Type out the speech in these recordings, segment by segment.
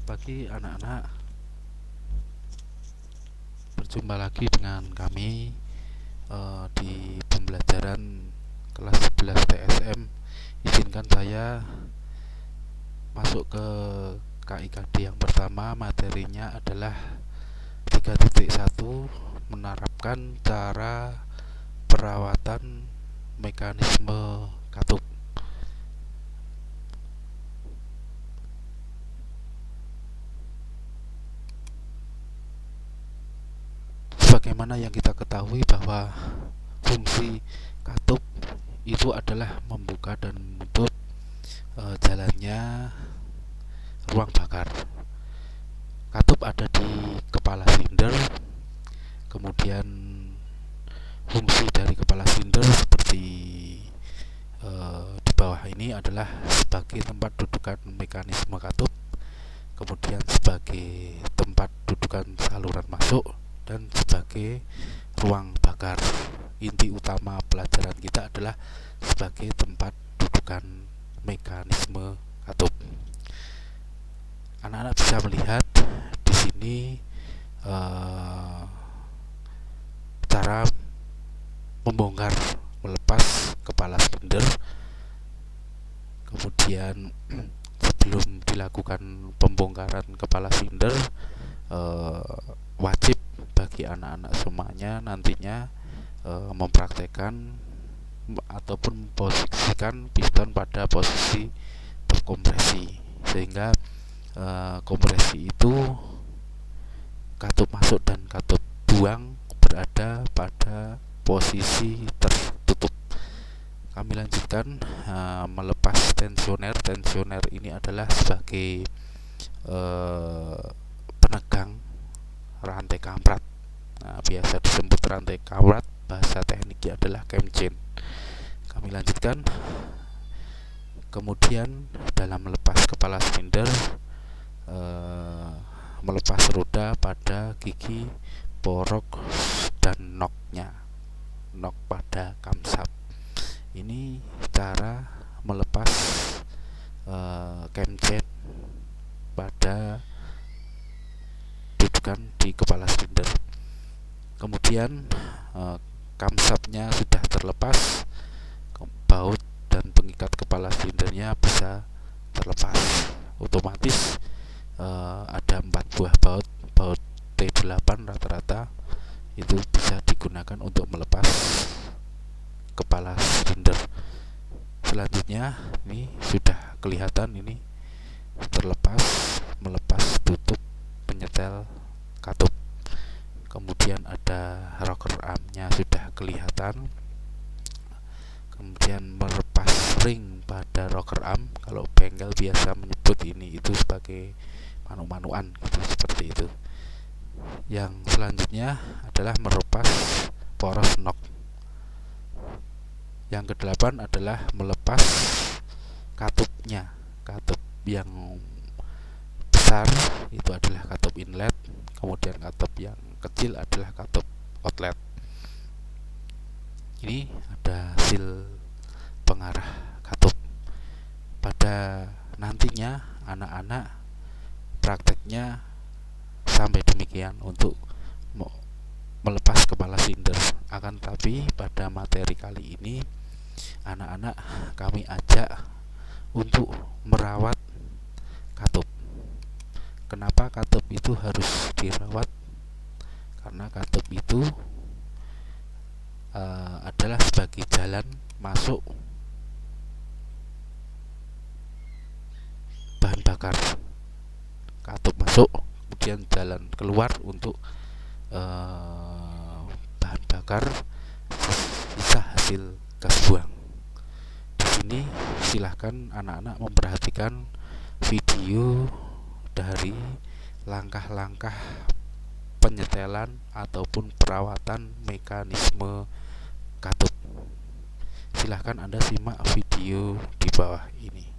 Selamat pagi anak-anak, berjumpa lagi dengan kami di pembelajaran kelas 11 TSM. Izinkan saya masuk ke KIKD yang pertama. Materinya adalah 3.1 menerapkan cara perawatan mekanisme katup. Sebagaimana yang kita ketahui bahwa fungsi katup itu adalah membuka dan menutup jalannya ruang bakar. Katup ada di kepala silinder, kemudian fungsi dari kepala silinder seperti di bawah ini adalah sebagai tempat dudukan mekanisme katup, kemudian sebagai tempat dudukan saluran masuk, dan sebagai ruang bakar. Inti utama pelajaran kita adalah sebagai tempat dudukan mekanisme katup. Anak-anak bisa melihat di sini cara membongkar melepas kepala silinder. Kemudian sebelum dilakukan pembongkaran kepala silinder, wajib bagi anak-anak semuanya nantinya mempraktekkan ataupun memposisikan piston pada posisi terkompresi, sehingga kompresi itu katup masuk dan katup buang berada pada posisi tertutup. Kami lanjutkan melepas tensioner. Tensioner ini adalah sebagai penegang rantai kamrat. Biasa disebut rantai kamrat, bahasa tekniknya adalah camchain. Kami lanjutkan. Kemudian dalam melepas kepala silinder, melepas roda pada gigi porok dan nok pada kamsat. Ini cara melepas camchain pada dudukan di kepala silinder. Kemudian kamsatnya sudah terlepas, baut dan pengikat kepala silindernya bisa terlepas. Otomatis ada 4 buah baut T8 rata-rata itu bisa digunakan untuk melepas kepala silinder. Selanjutnya ini sudah kelihatan, ini terlepas, melepas tutup penyetel katup. Kemudian ada rocker armnya sudah kelihatan. Kemudian melepas ring pada rocker arm, kalau bengkel biasa menyebut ini itu sebagai manu-manuan gitu, seperti itu. Yang selanjutnya adalah melepas poros nok. Yang kedelapan adalah melepas katupnya. Katup yang besar itu adalah katup inlet, kemudian katup yang kecil adalah katup outlet. Ini ada sil pengarah katup. Pada nantinya anak-anak prakteknya sampai demikian untuk melepas kepala silinder. Akan tetapi pada materi kali ini anak-anak kami ajak untuk merawat katup. Kenapa katup itu harus dirawat? Karena katup itu adalah sebagai jalan masuk bahan bakar. Katup masuk, kemudian jalan keluar untuk bahan bakar, bisa hasil gas buang. Di sini silahkan anak-anak memperhatikan video dari langkah-langkah penyetelan ataupun perawatan mekanisme katup. Silahkan Anda simak video di bawah ini.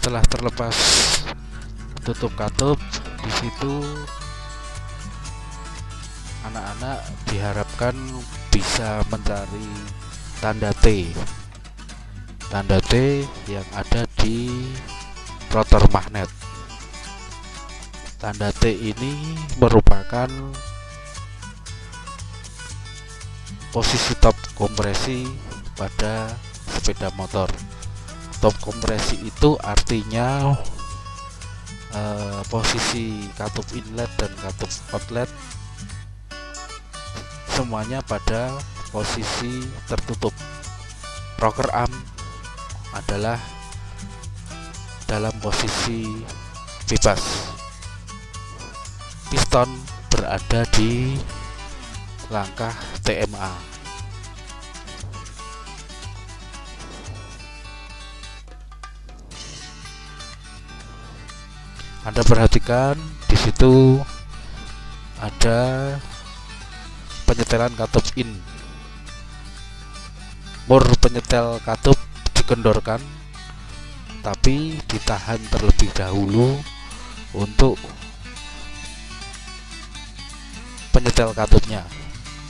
Setelah terlepas tutup katup, di situ anak-anak diharapkan bisa mencari tanda T yang ada di rotor magnet. Tanda T ini merupakan posisi top kompresi pada sepeda motor. Top kompresi itu artinya posisi katup inlet dan katup outlet semuanya pada posisi tertutup. Rocker arm adalah dalam posisi bebas. Piston berada di langkah TMA. Anda perhatikan di situ ada penyetelan katup in. Mur penyetel katup dikendorkan, tapi ditahan terlebih dahulu untuk penyetel katupnya.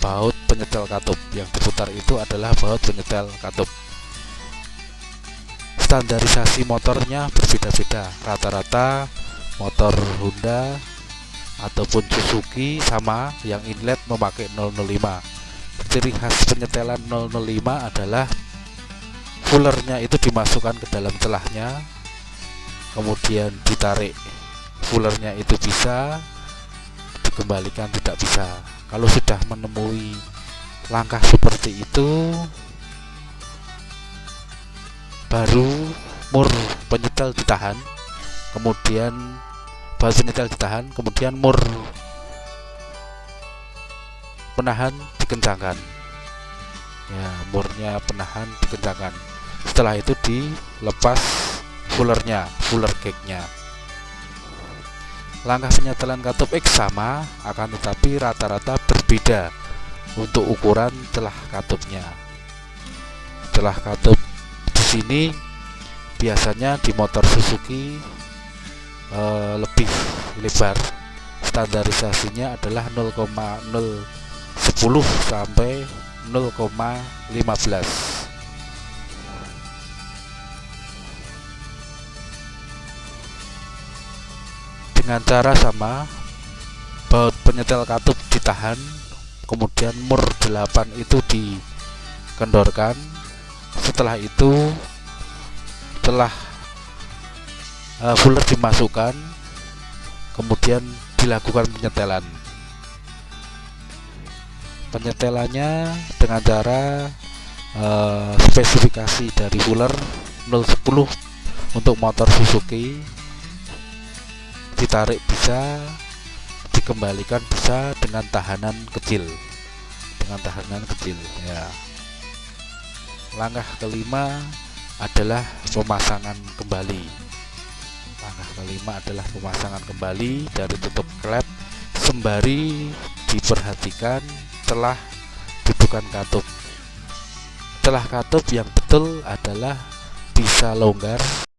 Baut penyetel katup yang diputar itu adalah baut penyetel katup. Standarisasi motornya berbeda-beda. Rata-rata motor Honda ataupun Suzuki sama yang inlet memakai 005. Ciri khas penyetelan 005 adalah fullernya itu dimasukkan ke dalam celahnya, kemudian ditarik. Fullernya itu bisa dikembalikan, tidak bisa. Kalau sudah menemui langkah seperti itu, baru mur penyetel ditahan, kemudian baut penyetel ditahan, kemudian mur penahan dikencangkan. Ya, murnya penahan dikencangkan. Setelah itu dilepas fullernya, fuller gagnya. Langkah penyetelan katup X sama, akan tetapi rata-rata berbeda untuk ukuran celah katupnya. Celah katup di sini biasanya di motor Suzuki lebih lebar. Standarisasinya adalah 0,010 sampai 0,15. Dengan cara sama, baut penyetel katup ditahan, kemudian mur 8 itu dikendorkan. Setelah itu, setelah fuller dimasukkan, kemudian dilakukan penyetelan. Penyetelannya dengan cara spesifikasi dari fuller 010 untuk motor Suzuki, ditarik bisa, dikembalikan bisa dengan tahanan kecil, ya. Langkah kelima adalah pemasangan kembali. Dari tutup klep, sembari diperhatikan celah dudukan katup. Celah katup yang betul adalah bisa longgar